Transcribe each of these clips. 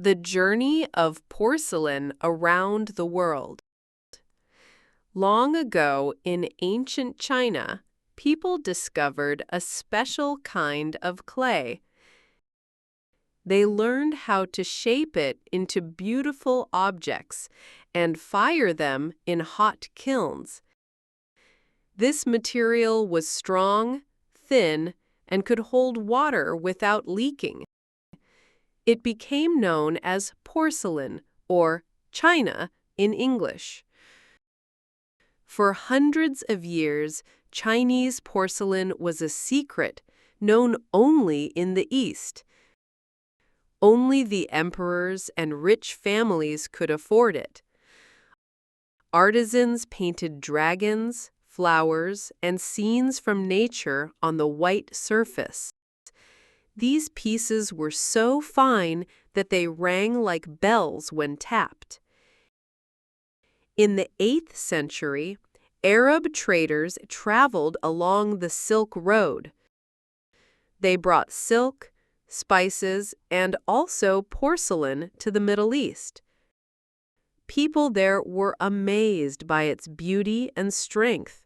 The journey of porcelain around the world. Long ago in ancient China, people discovered a special kind of clay. They learned how to shape it into beautiful objects and fire them in hot kilns. This material was strong, thin, and could hold water without leaking. It became known as porcelain, or china in English. For hundreds of years, Chinese porcelain was a secret known only in the East. Only the emperors and rich families could afford it. Artisans painted dragons, flowers, and scenes from nature on the white surface. These pieces were so fine that they rang like bells when tapped. In the 8th century, Arab traders traveled along the Silk Road. They brought silk, spices, and also porcelain to the Middle East. People there were amazed by its beauty and strength.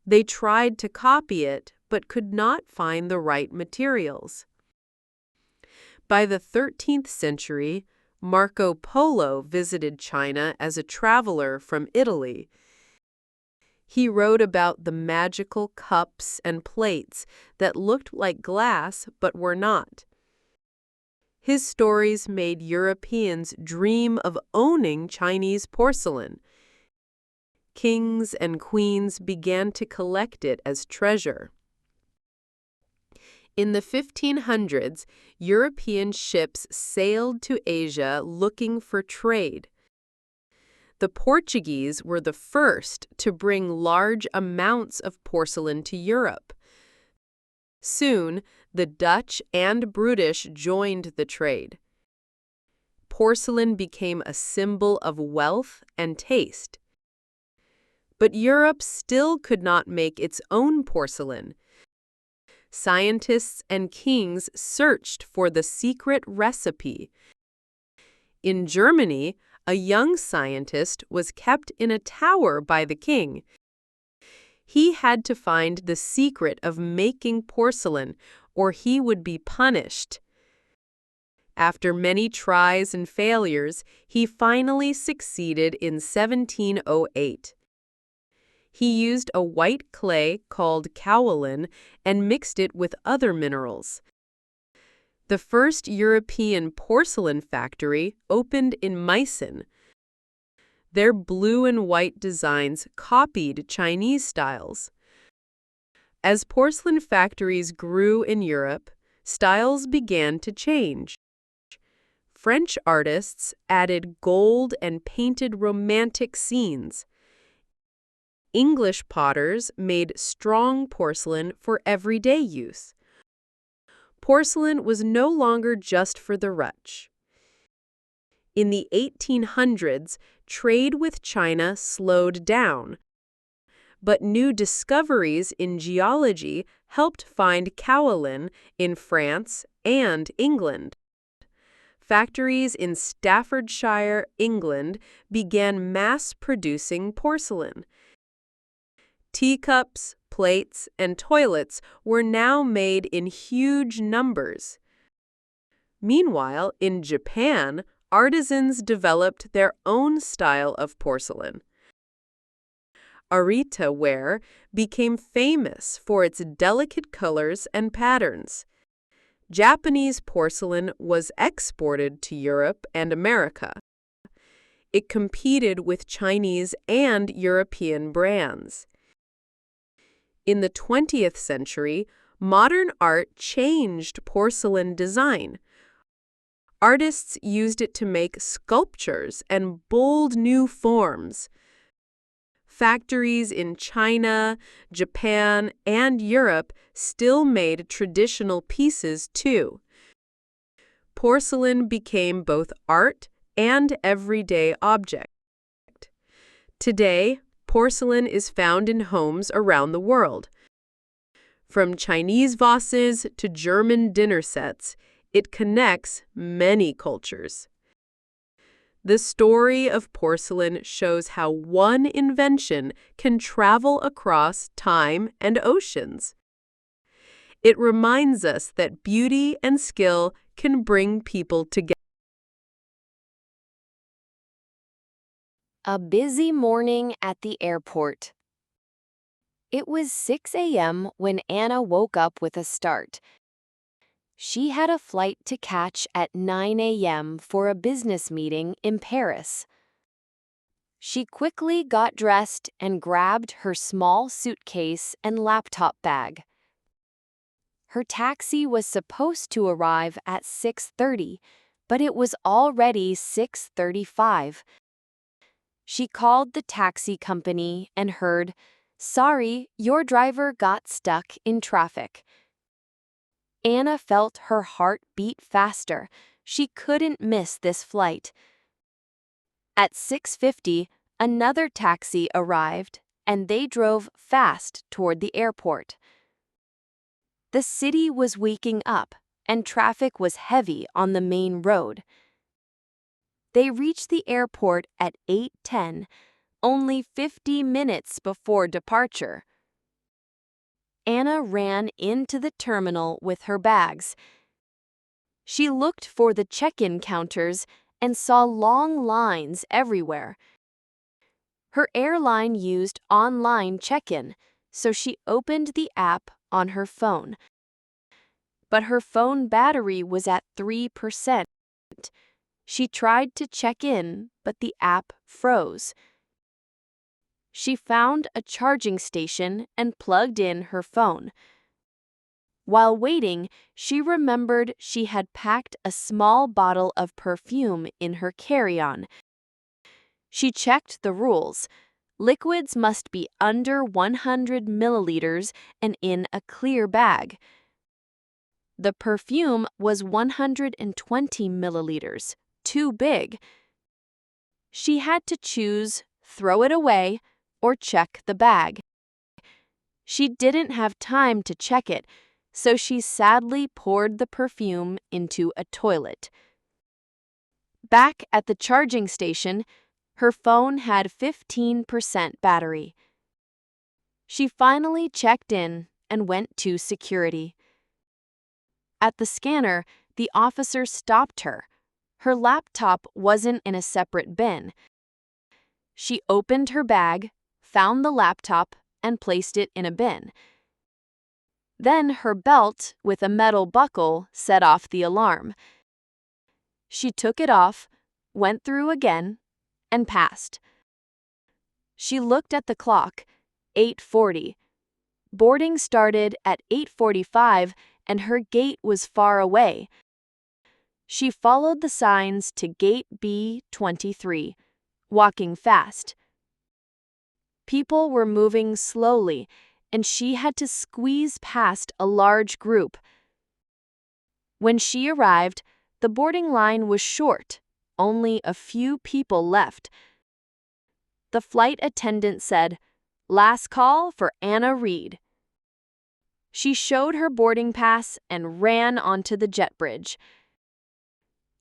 They tried to copy it, but could not find the right materials. By the 13th century, Marco Polo visited China as a traveler from Italy. He wrote about the magical cups and plates that looked like glass but were not. His stories made Europeans dream of owning Chinese porcelain. Kings and queens began to collect it as treasure. In the 1500s, European ships sailed to Asia looking for trade. The Portuguese were the first to bring large amounts of porcelain to Europe. Soon, the Dutch and British joined the trade. Porcelain became a symbol of wealth and taste. But Europe still could not make its own porcelain. Scientists and kings searched for the secret recipe. In Germany, a young scientist was kept in a tower by the king. He had to find the secret of making porcelain, or he would be punished. After many tries and failures, he finally succeeded in 1708. He used a white clay called kaolin and mixed it with other minerals. The first European porcelain factory opened in Meissen. Their blue and white designs copied Chinese styles. As porcelain factories grew in Europe, styles began to change. French artists added gold and painted romantic scenes. English potters made strong porcelain for everyday use. Porcelain was no longer just for the rich. In the 1800s, trade with China slowed down, but new discoveries in geology helped find kaolin in France and England. Factories in Staffordshire, England, began mass-producing porcelain. Teacups, plates, and toilets were now made in huge numbers. Meanwhile, in Japan, artisans developed their own style of porcelain. Arita ware became famous for its delicate colors and patterns. Japanese porcelain was exported to Europe and America. It competed with Chinese and European brands. In the 20th century, modern art changed porcelain design. Artists used it to make sculptures and bold new forms. Factories in China, Japan, and Europe still made traditional pieces too. Porcelain became both art and everyday object. Today, porcelain is found in homes around the world. From Chinese vases to German dinner sets, It connects many cultures. The story of porcelain shows how one invention can travel across time and oceans. It reminds us that beauty and skill can bring people together. A busy morning at the airport. It was 6 a.m. when Anna woke up with a start. She had a flight to catch at 9 a.m. for a business meeting in Paris. She quickly got dressed and grabbed her small suitcase and laptop bag. Her taxi was supposed to arrive at 6:30, but it was already 6:35. She called the taxi company and heard, "Sorry, your driver got stuck in traffic." Anna felt her heart beat faster. She couldn't miss this flight. At 6:50, another taxi arrived, and they drove fast toward the airport. The city was waking up, and traffic was heavy on the main road. They reached the airport at 8:10, only 50 minutes before departure. Anna ran into the terminal with her bags. She looked for the check-in counters and saw long lines everywhere. Her airline used online check-in, so she opened the app on her phone. But her phone battery was at 3%. She tried to check in, but the app froze. She found a charging station and plugged in her phone. While waiting, she remembered she had packed a small bottle of perfume in her carry-on. She checked the rules. Liquids must be under 100 milliliters and in a clear bag. The perfume was 120 milliliters, too big. She had to choose throw it away or check the bag. She didn't have time to check it, so she sadly poured the perfume into a toilet. Back at the charging station, her phone had 15% battery. She finally checked in and went to security. At the scanner, the officer stopped her. Her laptop wasn't in a separate bin. She opened her bag, found the laptop, and placed it in a bin. Then her belt with a metal buckle set off the alarm. She took it off, went through again, and passed. She looked at the clock, 8:40. Boarding started at 8:45 and her gate was far away. She followed the signs to gate B23, walking fast. People were moving slowly, and she had to squeeze past a large group. When she arrived, the boarding line was short, only a few people left. The flight attendant said, "Last call for Anna Reed." She showed her boarding pass and ran onto the jet bridge.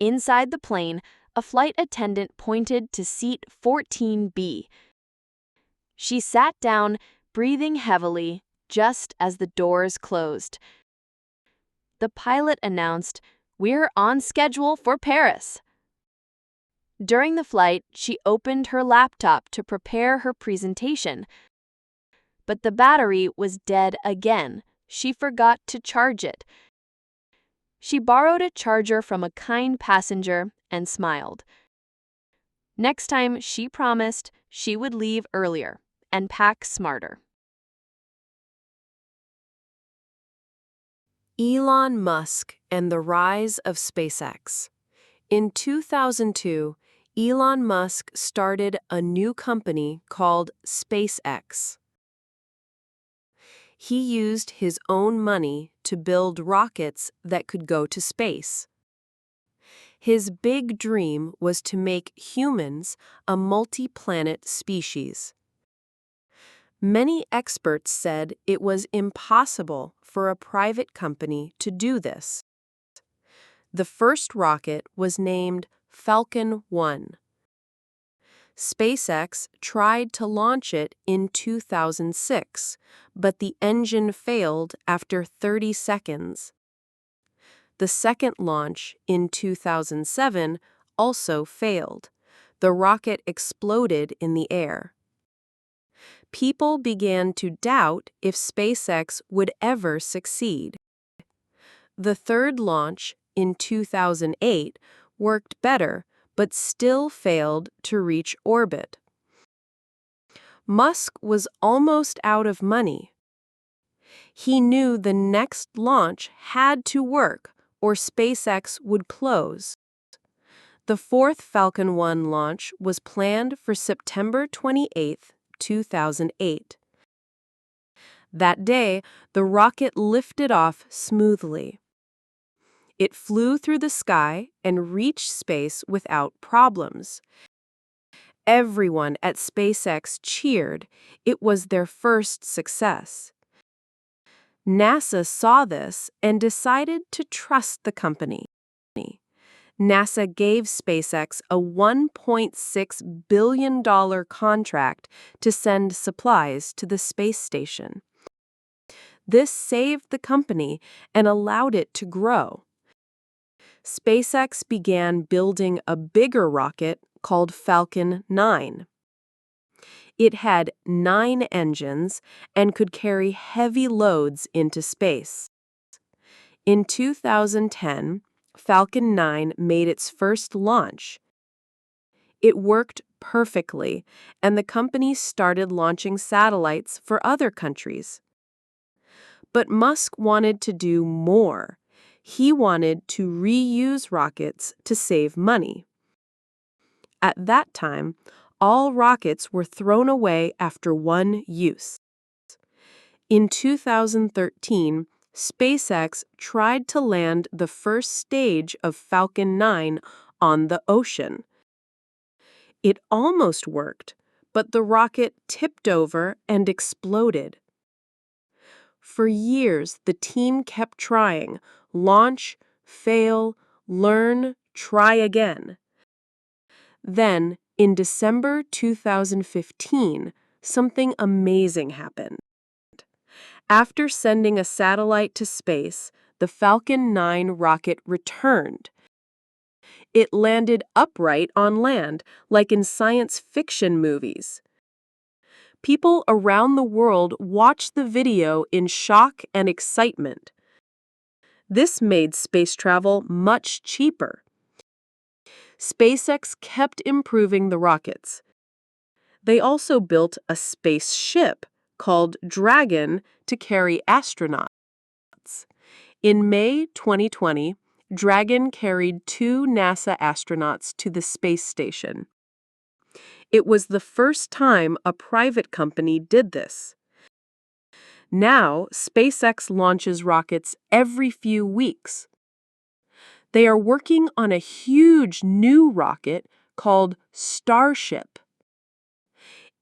Inside the plane, a flight attendant pointed to seat 14B. She sat down, breathing heavily, just as the doors closed. The pilot announced, "We're on schedule for Paris." During the flight, she opened her laptop to prepare her presentation. But the battery was dead again. She forgot to charge it. She borrowed a charger from a kind passenger and smiled. Next time, she promised she would leave earlier and pack smarter. Elon Musk and the rise of SpaceX. In 2002, Elon Musk started a new company called SpaceX. He used his own money to build rockets that could go to space. His big dream was to make humans a multi-planet species. Many experts said it was impossible for a private company to do this. The first rocket was named Falcon 1. SpaceX tried to launch it in 2006, but the engine failed after 30 seconds. The second launch, in 2007, also failed. The rocket exploded in the air. People began to doubt if SpaceX would ever succeed. The third launch, in 2008, worked better, but still failed to reach orbit. Musk was almost out of money. He knew the next launch had to work, or SpaceX would close. The fourth Falcon 1 launch was planned for September 28, 2008. That day, the rocket lifted off smoothly. It flew through the sky and reached space without problems. Everyone at SpaceX cheered. It was their first success. NASA saw this and decided to trust the company. NASA gave SpaceX a $1.6 billion contract to send supplies to the space station. This saved the company and allowed it to grow. SpaceX began building a bigger rocket called Falcon 9. It had 9 engines and could carry heavy loads into space. In 2010, Falcon 9 made its first launch. It worked perfectly, and the company started launching satellites for other countries. But Musk wanted to do more. He wanted to reuse rockets to save money. At that time, all rockets were thrown away after one use. In 2013, SpaceX tried to land the first stage of Falcon 9 on the ocean. It almost worked, but the rocket tipped over and exploded. For years, the team kept trying: launch, fail, learn, try again. Then, in December 2015, something amazing happened. After sending a satellite to space, the Falcon 9 rocket returned. It landed upright on land, like in science fiction movies. People around the world watched the video in shock and excitement. This made space travel much cheaper. SpaceX kept improving the rockets. They also built a spaceship called Dragon to carry astronauts. In May 2020, Dragon carried 2 NASA astronauts to the space station. It was the first time a private company did this. Now, SpaceX launches rockets every few weeks. They are working on a huge new rocket called Starship.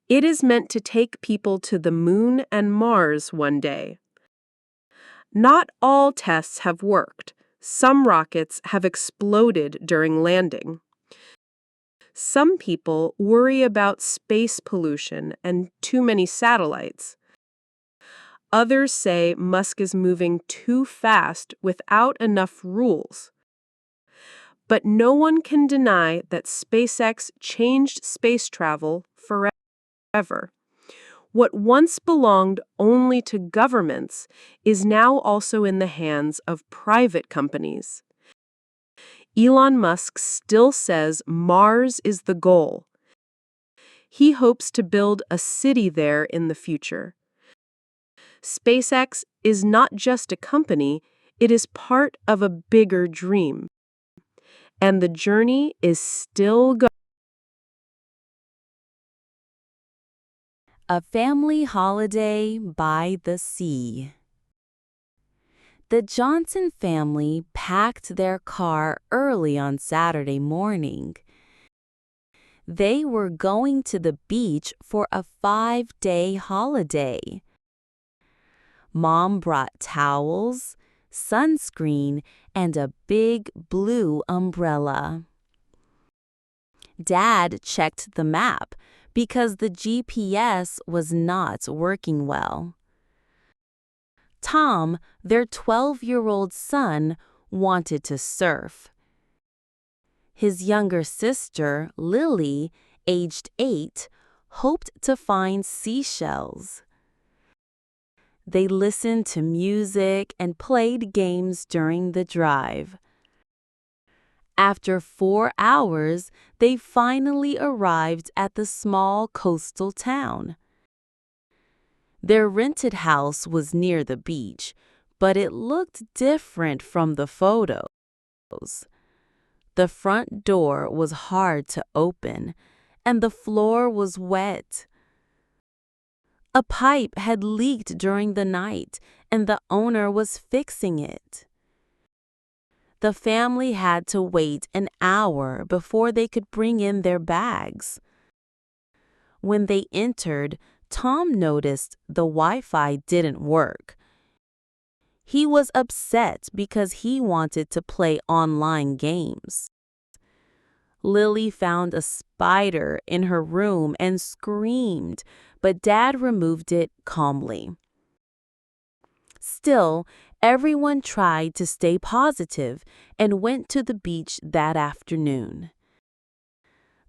It is meant to take people to the Moon and Mars one day. Not all tests have worked. Some rockets have exploded during landing. Some people worry about space pollution and too many satellites. Others say Musk is moving too fast without enough rules. But no one can deny that SpaceX changed space travel forever. What once belonged only to governments is now also in the hands of private companies. Elon Musk still says Mars is the goal. He hopes to build a city there in the future. SpaceX is not just a company, it is part of a bigger dream. And the journey is still going. A family holiday by the sea. The Johnson family packed their car early on Saturday morning. They were going to the beach for a 5-day holiday. Mom brought towels, sunscreen, and a big blue umbrella. Dad checked the map because the GPS was not working well. Tom, their 12-year-old son, wanted to surf. His younger sister, Lily, aged 8, hoped to find seashells. They listened to music and played games during the drive. After 4 hours, they finally arrived at the small coastal town. Their rented house was near the beach, but it looked different from the photos. The front door was hard to open, and the floor was wet. A pipe had leaked during the night, and the owner was fixing it. The family had to wait an hour before they could bring in their bags. When they entered, Tom noticed the Wi-Fi didn't work. He was upset because he wanted to play online games. Lily found a spider in her room and screamed, but Dad removed it calmly. Still, everyone tried to stay positive and went to the beach that afternoon.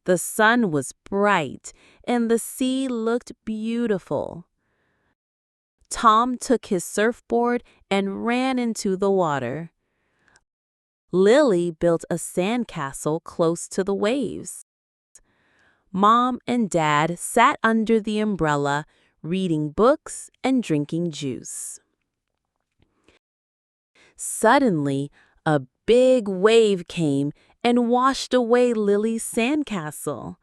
The sun was bright and the sea looked beautiful. Tom took his surfboard and ran into the water. Lily built a sandcastle close to the waves. Mom and Dad sat under the umbrella, reading books and drinking juice. Suddenly, a big wave came and washed away Lily's sandcastle.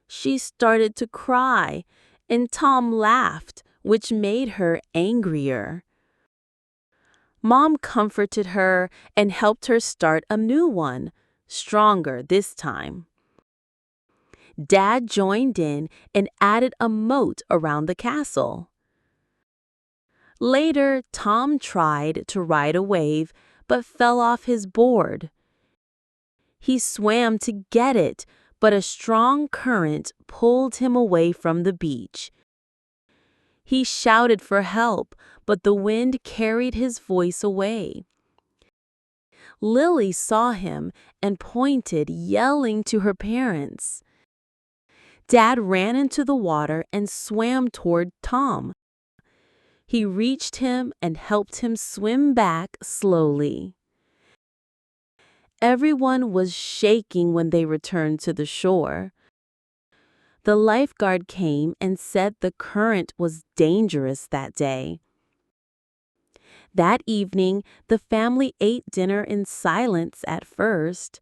She started to cry, and Tom laughed, which made her angrier. Mom comforted her and helped her start a new one, stronger this time. Dad joined in and added a moat around the castle. Later, Tom tried to ride a wave but fell off his board. He swam to get it, but a strong current pulled him away from the beach. He shouted for help, but the wind carried his voice away. Lily saw him and pointed, yelling to her parents. Dad ran into the water and swam toward Tom. He reached him and helped him swim back slowly. Everyone was shaking when they returned to the shore. The lifeguard came and said the current was dangerous that day. That evening, the family ate dinner in silence at first.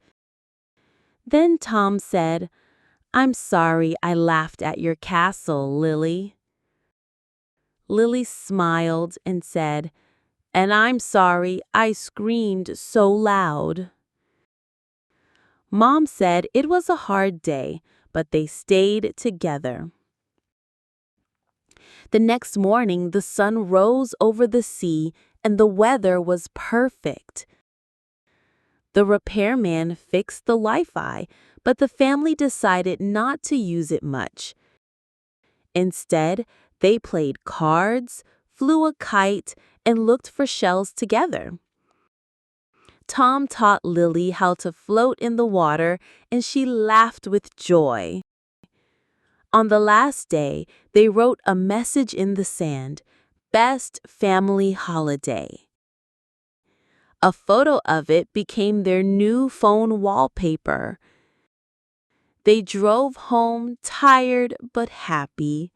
Then Tom said, "I'm sorry I laughed at your castle, Lily." Lily smiled and said, "And I'm sorry I screamed so loud." Mom said it was a hard day, but they stayed together. The next morning, the sun rose over the sea and the weather was perfect. The repairman fixed the Wi-Fi, but the family decided not to use it much. Instead, they played cards, flew a kite, and looked for shells together. Tom taught Lily how to float in the water, and she laughed with joy. On the last day, they wrote a message in the sand, "Best Family Holiday." A photo of it became their new phone wallpaper. They drove home tired but happy.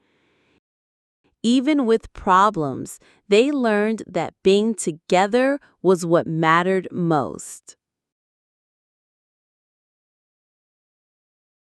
Even with problems, they learned that being together was what mattered most.